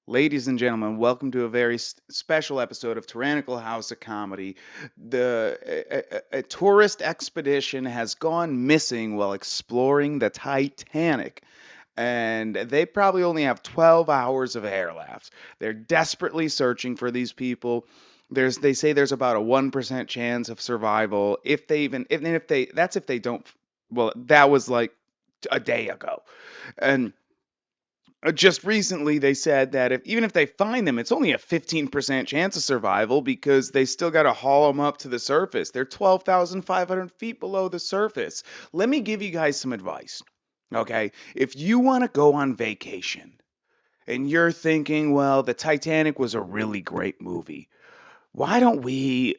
Ladies and gentlemen, welcome to a very special episode of Tyrannical House of Comedy. A tourist expedition has gone missing while exploring the Titanic, and they probably only have 12 hours of air left. They're desperately searching for these people. They say there's about a 1% chance of survival if they if they that's if they don't. Well, that was like a day ago, and just recently they said that even if they find them, it's only a 15% chance of survival because they still got to haul them up to the surface. They're 12,500 feet below the surface. Let me give you guys some advice. Okay, if you want to go on vacation and you're thinking, well, the Titanic was a really great movie, why don't we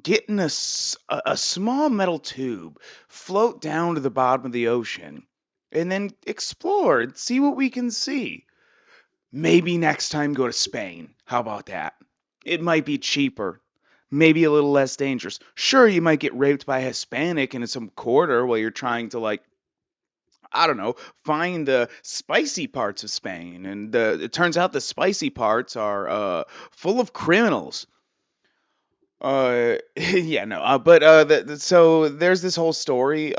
get in a small metal tube, float down to the bottom of the ocean, and then explore and see what we can see? Maybe next time go to Spain. How about that? It might be cheaper, maybe a little less dangerous. Sure, you might get raped by a Hispanic in some quarter while you're trying to, like, I don't know, find the spicy parts of Spain. And it turns out the spicy parts are full of criminals. Yeah, no, but so there's this whole story.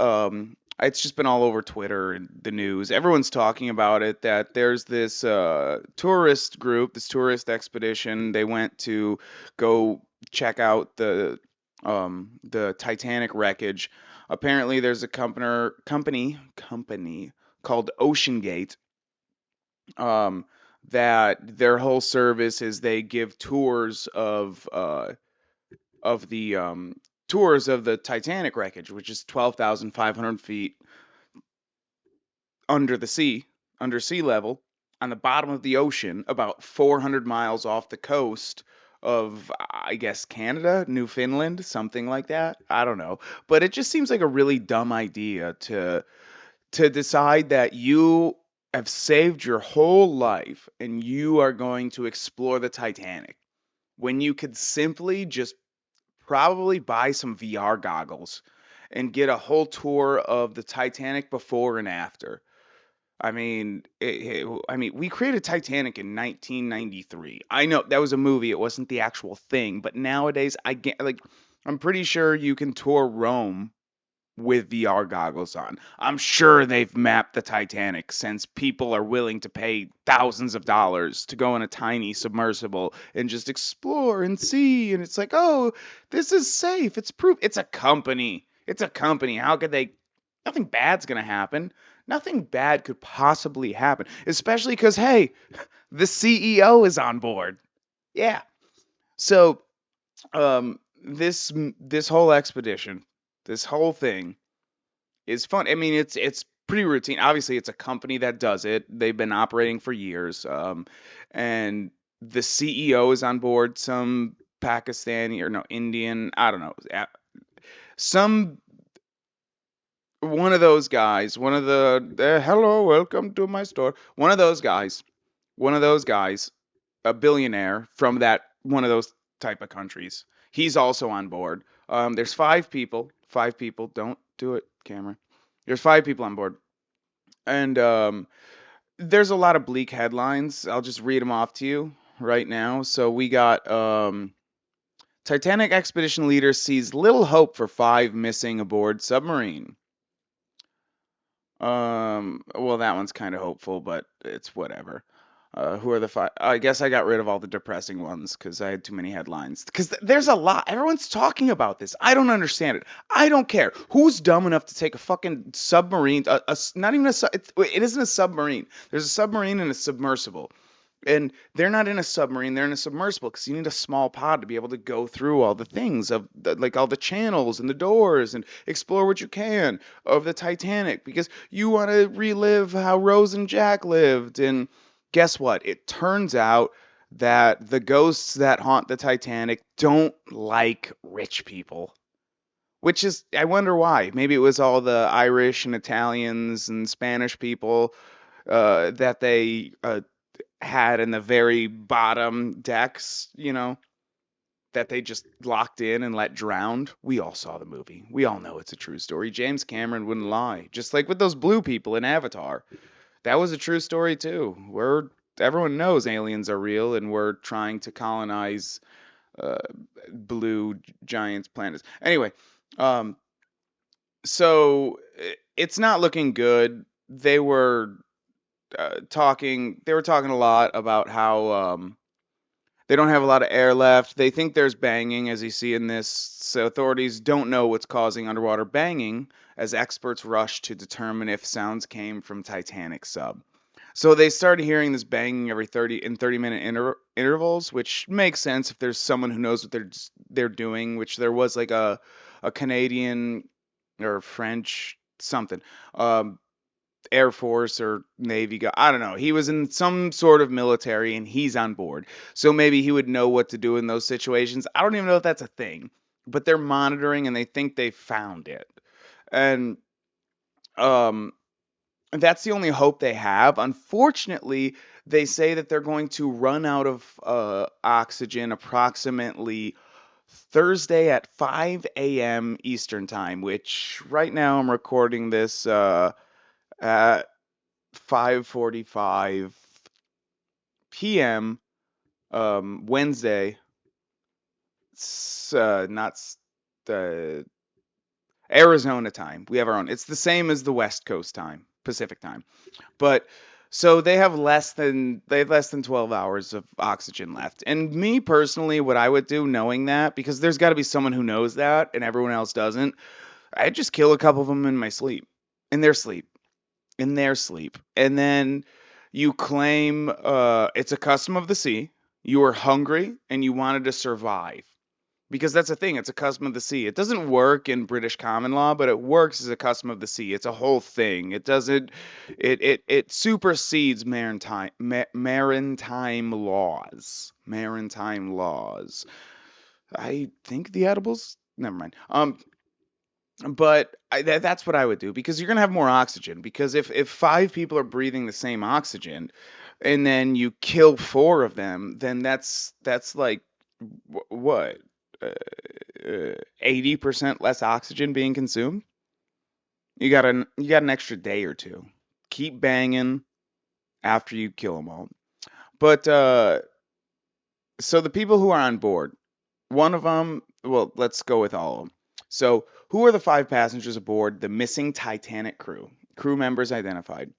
It's just been all over Twitter and the news. Everyone's talking about it. That there's this tourist group, this tourist expedition. They went to go check out the Titanic wreckage. Apparently, there's a company called Ocean Gate. Um, that their whole service is they give of the tours of the Titanic wreckage, which is 12,500 feet under the sea, under sea level, on the bottom of the ocean, about 400 miles off the coast of, I guess, Canada, Newfoundland, something like that. I don't know, but it just seems like a really dumb idea to decide that you have saved your whole life and you are going to explore the Titanic when you could simply just probably buy some VR goggles and get a whole tour of the Titanic before and after. I mean, we created Titanic in 1993. I know that was a movie; it wasn't the actual thing. But nowadays, I get like, I'm pretty sure you can tour Rome with VR goggles on. I'm sure they've mapped the Titanic since people are willing to pay thousands of dollars to go in a tiny submersible and just explore and see. And it's like, oh, this is safe. It's proof. It's a company. It's a company. How could they? Nothing bad's going to happen. Nothing bad could possibly happen, especially because, hey, the CEO is on board. Yeah. So, this whole expedition, this whole thing is fun. I mean, it's pretty routine. Obviously, it's a company that does it. They've been operating for years, and the CEO is on board. Some Pakistani or no Indian, I don't know, some one of those guys, one of the hello, welcome to my store. One of those guys, a billionaire from that one of those type of countries. He's also on board. There's five people. Five people. Don't do it, Cameron. There's five people on board, and there's a lot of bleak headlines. I'll just read them off to you right now. So we got Titanic expedition leader sees little hope for five missing aboard submarine. Well, that one's kind of hopeful, but it's whatever. Who are the five? I guess I got rid of all the depressing ones because I had too many headlines. Because there's a lot. Everyone's talking about this. I don't understand it. I don't care. Who's dumb enough to take a fucking submarine? Not even it isn't a submarine. There's a submarine and a submersible. And they're not in a submarine, they're in a submersible because you need a small pod to be able to go through all the things like all the channels and the doors and explore what you can of the Titanic because you want to relive how Rose and Jack lived. And guess what? It turns out that the ghosts that haunt the Titanic don't like rich people. Which is, I wonder why. Maybe it was all the Irish and Italians and Spanish people that they had in the very bottom decks, that they just locked in and let drowned. We all saw the movie. We all know it's a true story. James Cameron wouldn't lie. Just like with those blue people in Avatar. That was a true story too. everyone knows aliens are real and we're trying to colonize uh, blue giant planets. Anyway, um, it's not looking good. They were talking a lot about how they don't have a lot of air left. They think there's banging, as you see in this. So authorities don't know what's causing underwater banging, as experts rush to determine if sounds came from Titanic sub. So they started hearing this banging every 30-minute intervals, which makes sense if there's someone who knows what they're doing. Which there was like a Canadian or French something. Um, Air Force or Navy guy. I don't know. He was in some sort of military and he's on board. So maybe he would know what to do in those situations. I don't even know if that's a thing, but they're monitoring and they think they found it. And um that's the only hope they have. Unfortunately, they say that they're going to run out of oxygen approximately Thursday at 5 a.m. Eastern time, which right now I'm recording this at 5:45 p.m. Wednesday. Not the Arizona time. We have our own. It's the same as the West Coast time, Pacific time. But so they have less than 12 hours of oxygen left. And me personally, what I would do knowing that, because there's got to be someone who knows that and everyone else doesn't, I'd just kill a couple of them in my sleep. In their sleep. In their sleep. And then you claim it's a custom of the sea. You were hungry and you wanted to survive. Because that's the thing, it's a custom of the sea. It doesn't work in British common law, but it works as a custom of the sea. It's a whole thing. It doesn't it supersedes maritime laws. Maritime laws. I think the edibles. Never mind. But that's what I would do because you're gonna have more oxygen. Because if five people are breathing the same oxygen, and then you kill four of them, then that's like what 80% less oxygen being consumed. You got an extra day or two. Keep banging after you kill them all. But so the people who are on board, one of them, well, let's go with all of them. So, who are the five passengers aboard the missing Titanic crew? Crew members identified.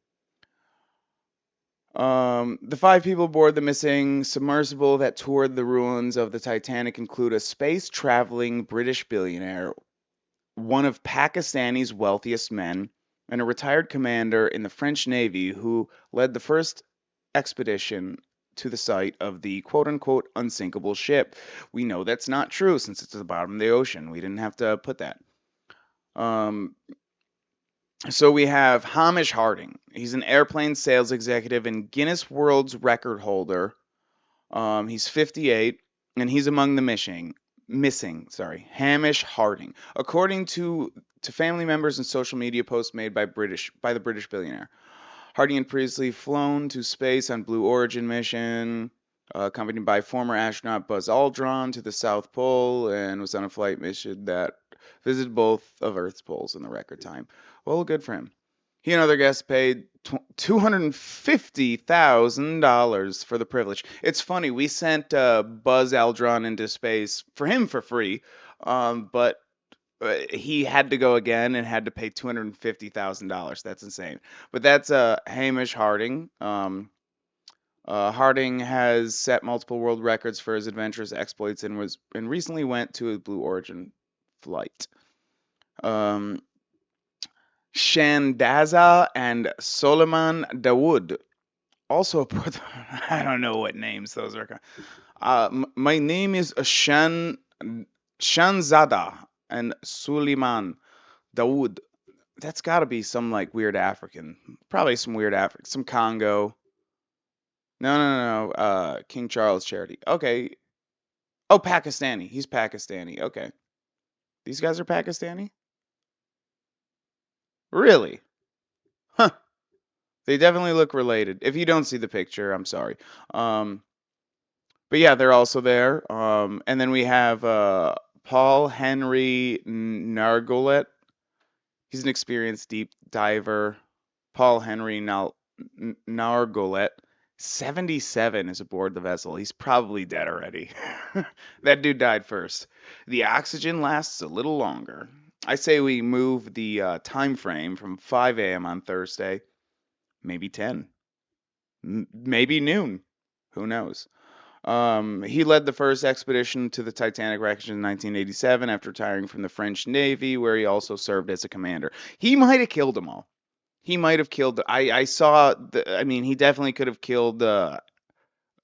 The five people aboard the missing submersible that toured the ruins of the Titanic include a space traveling British billionaire, one of Pakistani's wealthiest men, and a retired commander in the French Navy who led the first expedition to the site of the quote unquote unsinkable ship. We know that's not true since it's at the bottom of the ocean. We didn't have to put that. Um, so we have Hamish Harding. He's an airplane sales executive and Guinness World's record holder. He's 58 and he's among the missing, Hamish Harding, according to family members and social media posts made by the British billionaire. Harding had previously flown to space on Blue Origin mission, accompanied by former astronaut Buzz Aldrin to the South Pole, and was on a flight mission that visited both of Earth's poles in the record time. Well, good for him. He and other guests paid $250,000 for the privilege. It's funny, we sent Buzz Aldrin into space for him for free, but he had to go again and had to pay $250,000. That's insane. But that's Hamish Harding. Harding has set multiple world records for his adventurous exploits and recently went to a Blue Origin flight. Shandaza and Solomon Dawood also put. I don't know what names those are. My name is Shanzada and Suleiman Dawood. That's got to be some like weird African. Probably some weird African, some Congo. No, no, no, no. King Charles charity. Okay. Oh, Pakistani. He's Pakistani. Okay. These guys are Pakistani? Really? Huh. They definitely look related. If you don't see the picture, I'm sorry. Um, but yeah, they're also there. And then we have Paul Henry Nargolet. He's an experienced deep diver. Paul Henry Nargolet, 77 is aboard the vessel. He's probably dead already. That dude died first. The oxygen lasts a little longer. I say we move the time frame from 5 a.m. on Thursday, maybe 10, maybe noon. Who knows? He led the first expedition to the Titanic wreckage in 1987 after retiring from the French Navy, where he also served as a commander. He might have killed them all. He might have killed. I saw. I mean, he definitely could have killed the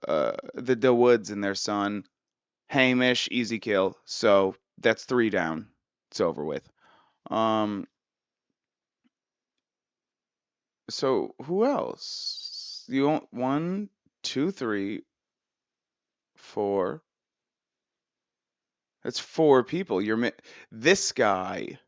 DeWoods and their son. Hamish, easy kill. So that's three down. It's over with. Um. So who else? You want one, two, three, four. That's four people. This guy.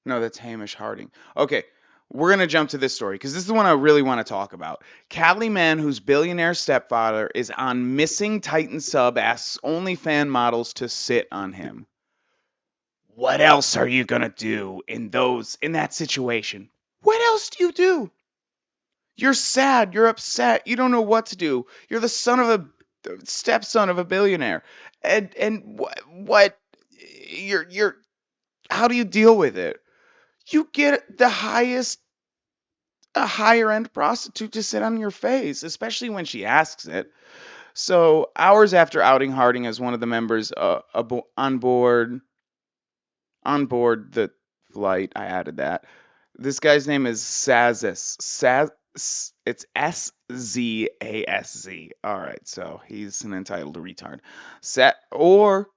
No, that's Hamish Harding. Okay, we're gonna jump to this story because this is the one I really want to talk about. Cali man whose billionaire stepfather is on missing Titan sub asks OnlyFan models to sit on him. What else are you gonna do in that situation? What else do you do? You're sad. You're upset. You don't know what to do. You're the son of a stepson of a billionaire, and what? You're. How do you deal with it? You get a higher end prostitute to sit on your face, especially when she asks it. So, hours after outing Harding as one of the members on board the flight, I added that. This guy's name is Sazas. It's Szazz. All right, so he's an entitled retard. Or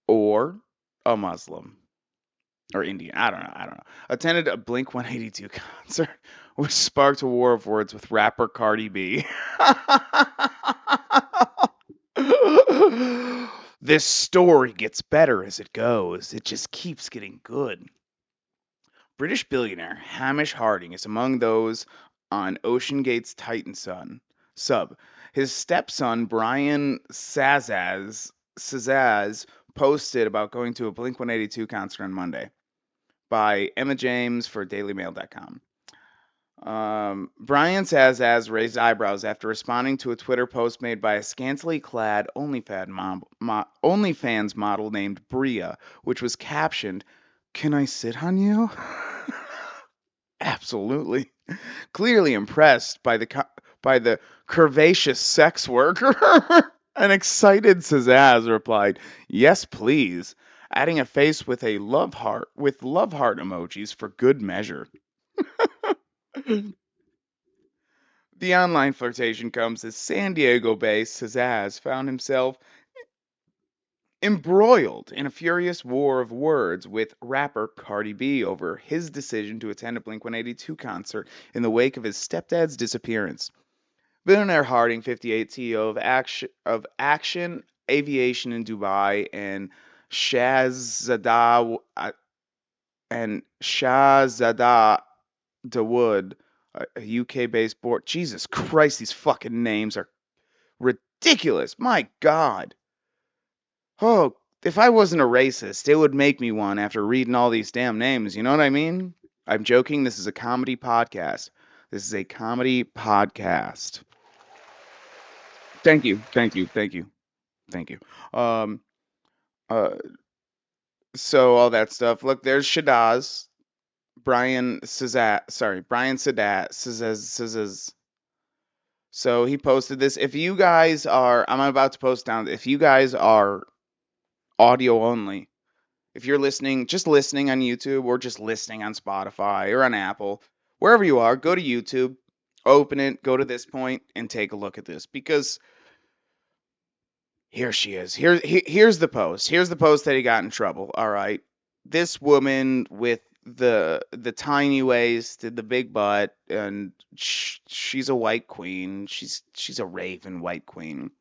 a Muslim. Or Indian. I don't know. Attended a Blink 182 concert, which sparked a war of words with rapper Cardi B. This story gets better as it goes. It just keeps getting good. British billionaire Hamish Harding is among those on OceanGate's Titan sub. His stepson Brian Sazaz posted about going to a Blink 182 concert on Monday by Emma James for DailyMail.com. Brian Sazaz raised eyebrows after responding to a Twitter post made by a scantily clad OnlyFans model named Bria, which was captioned, "Can I sit on you?" Absolutely. Clearly impressed by the curvaceous sex worker. An excited Sazaz replied, "Yes, please," adding a face with love heart emojis for good measure. The online flirtation comes as San Diego-based Sazaz found himself embroiled in a furious war of words with rapper Cardi B over his decision to attend a Blink 182 concert in the wake of his stepdad's disappearance. Billionaire Harding, 58, CEO of Action Aviation in Dubai, Shahzada Shahzada Dawood, a UK-based board. Jesus Christ, these fucking names are ridiculous. My God. Oh, if I wasn't a racist, it would make me one after reading all these damn names. You know what I mean? I'm joking. This is a comedy podcast. This is a comedy podcast. Thank you. Thank you. Thank you. Thank you. Um, uh, so all that stuff. Look, there's Shadaz, Brian Sadat. So he posted this. If you guys are, I'm about to post down. If you guys are audio only, if you're listening, just listening on YouTube or just listening on Spotify or on Apple, wherever you are, go to YouTube, open it, go to this point, and take a look at this because here she is. Here's the post. Here's the post that he got in trouble. All right, this woman with the tiny waist, the big butt, and she's a white queen. She's a raven white queen.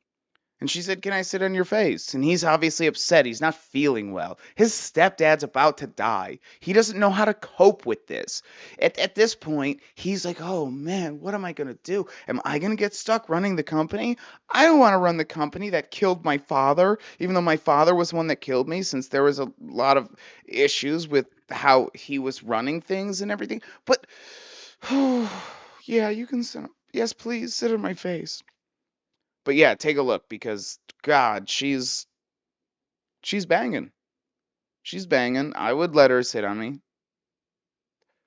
And she said, "Can I sit on your face?" And he's obviously upset. He's not feeling well. His stepdad's about to die. He doesn't know how to cope with this. At this point, he's like, "Oh man, what am I going to do? Am I going to get stuck running the company? I don't want to run the company that killed my father, even though my father was one that killed me, since there was a lot of issues with how he was running things and everything." But, yeah, you can sit. Yes, please sit on my face. But yeah, take a look because God, she's banging. She's banging. I would let her sit on me,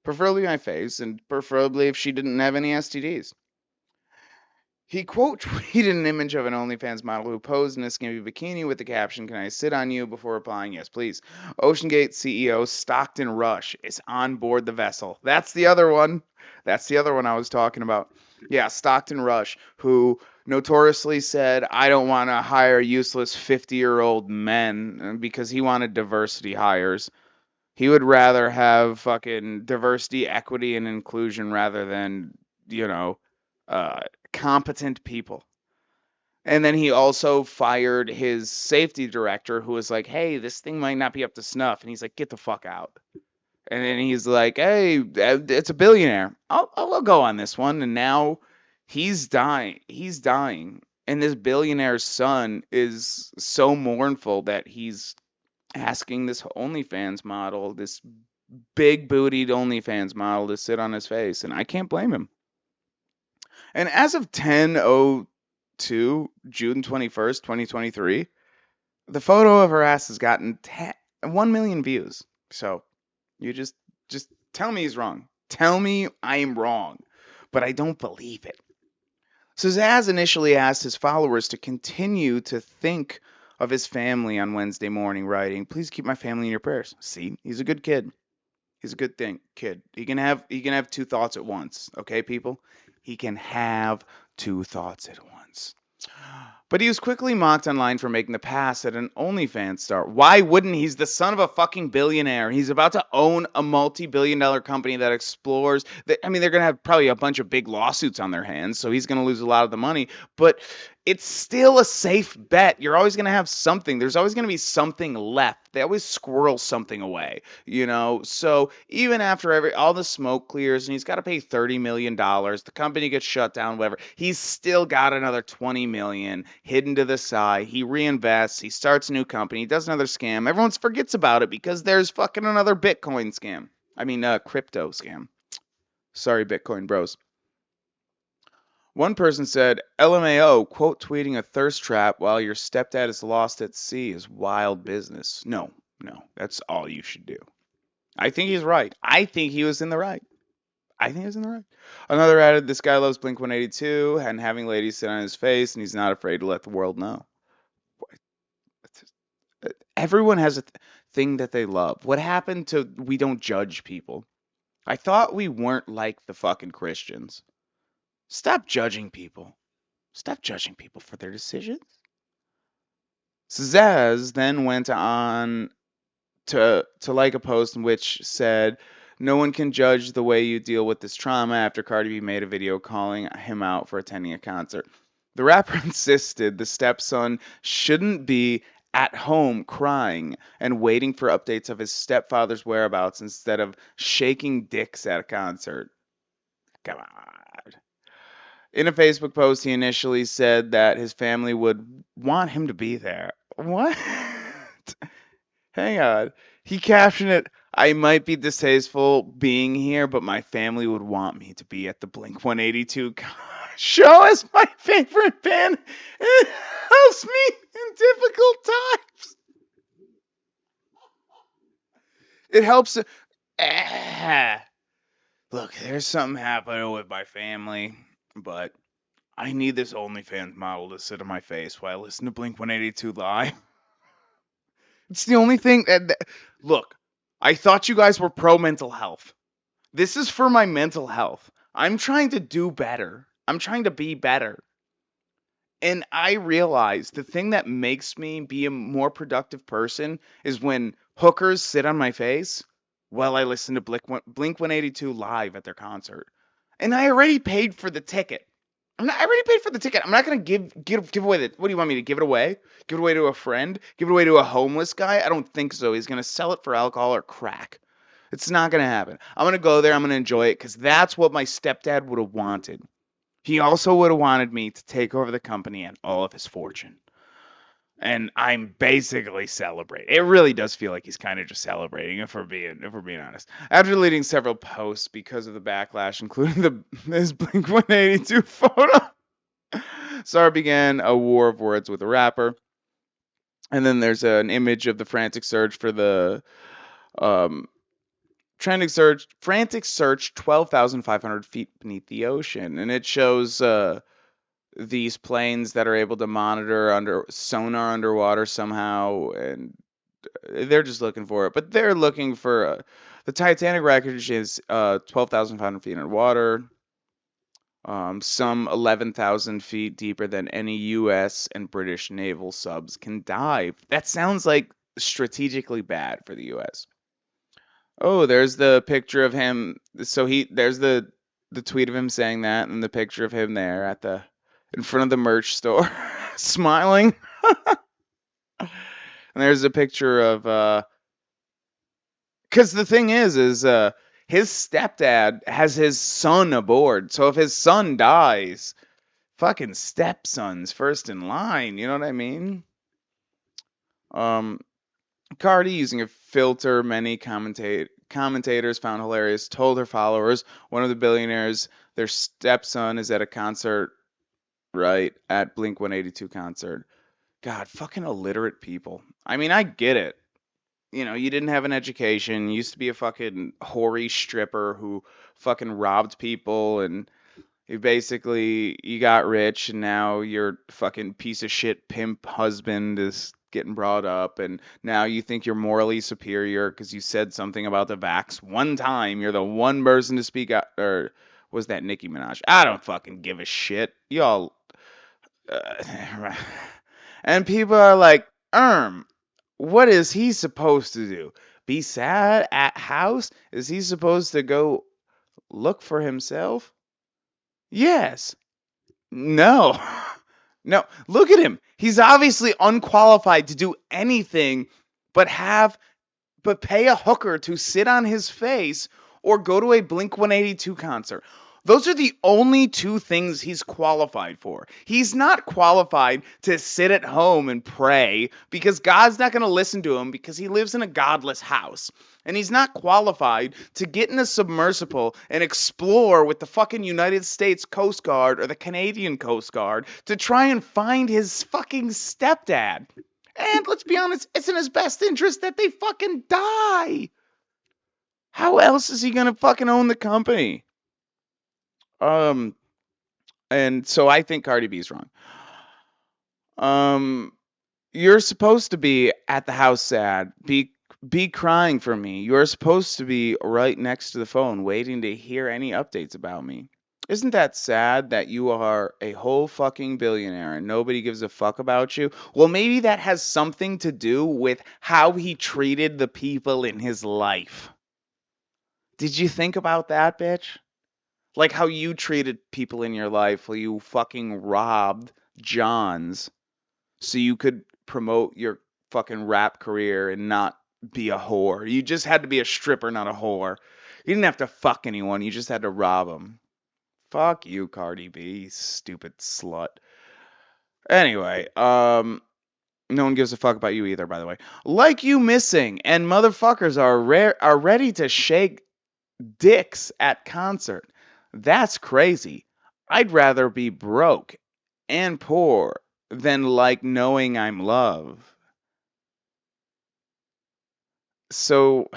preferably my face, and preferably if she didn't have any STDs. He quote tweeted an image of an OnlyFans model who posed in a skimpy bikini with the caption, "Can I sit on you?" before replying, "Yes, please." OceanGate CEO Stockton Rush is on board the vessel. That's the other one. That's the other one I was talking about. Yeah, Stockton Rush, who notoriously said, "I don't want to hire useless 50-year-old men," because he wanted diversity hires. He would rather have fucking diversity, equity, and inclusion rather than, you know, uh, competent people. And then he also fired his safety director who was like, "Hey, this thing might not be up to snuff." And he's like, "Get the fuck out." And then he's like, "Hey, it's a billionaire. I'll go on this one." And now he's dying. He's dying. And this billionaire's son is so mournful that he's asking this OnlyFans model, this big bootied OnlyFans model, to sit on his face. And I can't blame him. And as of 10:02, June 21st, 2023, the photo of her ass has gotten 1 million views. So you just tell me he's wrong. Tell me I'm wrong. But I don't believe it. So Zaz initially asked his followers to continue to think of his family on Wednesday morning, writing, "Please keep my family in your prayers." See, he's a good kid. He's a good kid. He can have two thoughts at once. Okay, people? He can have two thoughts at once. But he was quickly mocked online for making the pass at an OnlyFans star. Why wouldn't he? He's the son of a fucking billionaire. He's about to own a multi-billion-dollar company that explores. I mean, they're going to have probably a bunch of big lawsuits on their hands, so he's going to lose a lot of the money. But it's still a safe bet. You're always going to have something. There's always going to be something left. They always squirrel something away, you know? So even after all the smoke clears and he's got to pay $30 million, the company gets shut down, whatever, he's still got another $20 million hidden to the side. He reinvests, he starts a new company, he does another scam. Everyone forgets about it because there's fucking another Bitcoin scam. I mean, crypto scam. Sorry, Bitcoin bros. One person said, "LMAO, quote tweeting a thirst trap while your stepdad is lost at sea is wild business." No, no, that's all you should do. I think he's right. I think he was in the right. I think he was in the right. Another added, "This guy loves Blink 182 and having ladies sit on his face, and he's not afraid to let the world know." Everyone has a thing that they love. What happened to we don't judge people? I thought we weren't like the fucking Christians. Stop judging people. Stop judging people for their decisions. Zaz then went on to like a post in which said, "No one can judge the way you deal with this trauma," after Cardi B made a video calling him out for attending a concert. The rapper insisted the stepson shouldn't be at home crying and waiting for updates of his stepfather's whereabouts instead of shaking dicks at a concert. Come on. In a Facebook post, he initially said that his family would want him to be there. What? Hang on. He captioned it, "I might be distasteful being here, but my family would want me to be at the Blink 182 show as my favorite band. It helps me in difficult times. It helps. Ah. Look, there's something happening with my family, but I need this OnlyFans model to sit on my face while I listen to Blink 182 live." It's the only thing. Look, I thought you guys were pro mental health. This is for my mental health. I'm trying to do better. I'm trying to be better. And I realize the thing that makes me be a more productive person is when hookers sit on my face while I listen to Blink 182 live at their concert. And I already paid for the ticket. I already paid for the ticket. I'm not gonna give away the. What do you want me to give it away? Give it away to a friend? Give it away to a homeless guy? I don't think so. He's gonna sell it for alcohol or crack. It's not gonna happen. I'm gonna go there. I'm gonna enjoy it because that's what my stepdad would have wanted. He also would have wanted me to take over the company and all of his fortune. And I'm basically celebrating. It really does feel like he's kind of just celebrating, if we're being honest. After deleting several posts because of the backlash, including his Blink 182 photo, Sar began a war of words with the rapper. And then there's an image of the frantic search for the um, frantic search 12,500 feet beneath the ocean, and it shows these planes that are able to monitor under sonar underwater somehow, and they're just looking for it. But they're looking for the Titanic wreckage is 12,500 feet underwater, some 11,000 feet deeper than any U.S. and British naval subs can dive. That sounds like strategically bad for the U.S. Oh, there's the picture of him. So there's the tweet of him saying that, and the picture of him there at the in front of the merch store, smiling. And there's a picture of because the thing is his stepdad has his son aboard. So if his son dies, fucking stepson's first in line. You know what I mean? Um, Cardi, using a filter many commentators found hilarious, told her followers one of the billionaires their stepson is at a concert, right? At Blink 182 concert. God, fucking illiterate people. I mean, I get it. You know, you didn't have an education, you used to be a fucking hoary stripper who fucking robbed people, and you got rich, and now your fucking piece of shit pimp husband is getting brought up, and now you think you're morally superior because you said something about the vax one time. You're the one person to speak out, or was that Nicki Minaj? I don't fucking give a shit. Y'all, and people are like, what is he supposed to do? Be sad at house? Is he supposed to go look for himself? Yes. No. No. Look at him. He's obviously unqualified to do anything but pay a hooker to sit on his face or go to a Blink 182 concert. Those are the only two things he's qualified for. He's not qualified to sit at home and pray because God's not going to listen to him because he lives in a godless house. And he's not qualified to get in a submersible and explore with the fucking United States Coast Guard or the Canadian Coast Guard to try and find his fucking stepdad. And let's be honest, it's in his best interest that they fucking die. How else is he gonna fucking own the company? Um, and so I think Cardi B's wrong. Um, you're supposed to be at the house sad, be crying for me. You're supposed to be right next to the phone waiting to hear any updates about me. Isn't that sad that you are a whole fucking billionaire and nobody gives a fuck about you? Well, maybe that has something to do with how he treated the people in his life. Did you think about that, bitch? Like how you treated people in your life while you fucking robbed Johns so you could promote your fucking rap career and not be a whore. You just had to be a stripper, not a whore. You didn't have to fuck anyone, you just had to rob them. Fuck you, Cardi B, stupid slut. Anyway, no one gives a fuck about you either, by the way. Like you missing, and motherfuckers are ready to shake dicks at concert. That's crazy. I'd rather be broke and poor than like knowing I'm loved. So,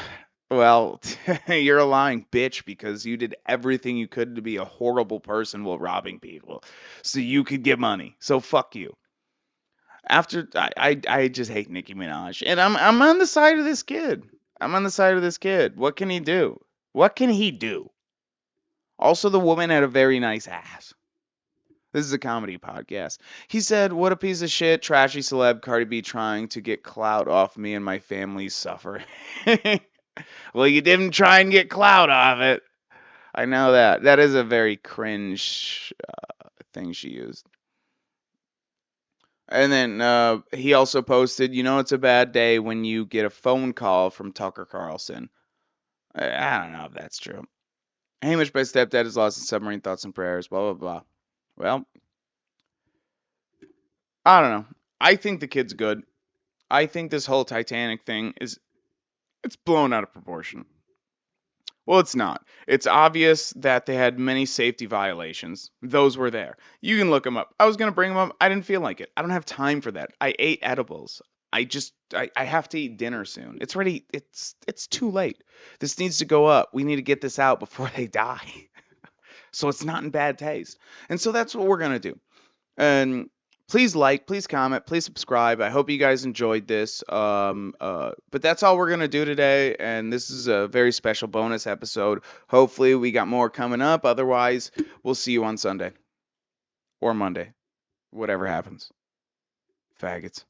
well, you're a lying bitch because you did everything you could to be a horrible person while robbing people so you could get money. So fuck you. I just hate Nicki Minaj, and I'm on the side of this kid. I'm on the side of this kid. What can he do? What can he do? Also, the woman had a very nice ass. This is a comedy podcast. He said, "What a piece of shit, trashy celeb Cardi B trying to get clout off me and my family's suffering." Well, you didn't try and get clout off it. I know that. That is a very cringe thing she used. And then he also posted, it's a bad day when you get a phone call from Tucker Carlson. I don't know if that's true. Hamish, my stepdad, is lost in submarine thoughts and prayers, blah, blah, blah. Well, I don't know. I think the kid's good. I think this whole Titanic thing it's blown out of proportion. Well, it's not. It's obvious that they had many safety violations. Those were there. You can look them up. I was going to bring them up. I didn't feel like it. I don't have time for that. I ate edibles. I have to eat dinner soon. It's too late. This needs to go up. We need to get this out before they die. So it's not in bad taste. And so that's what we're going to do. And please like, please comment, please subscribe. I hope you guys enjoyed this. But that's all we're gonna do today, and this is a very special bonus episode. Hopefully, we got more coming up. Otherwise, we'll see you on Sunday or Monday, whatever happens. Faggots.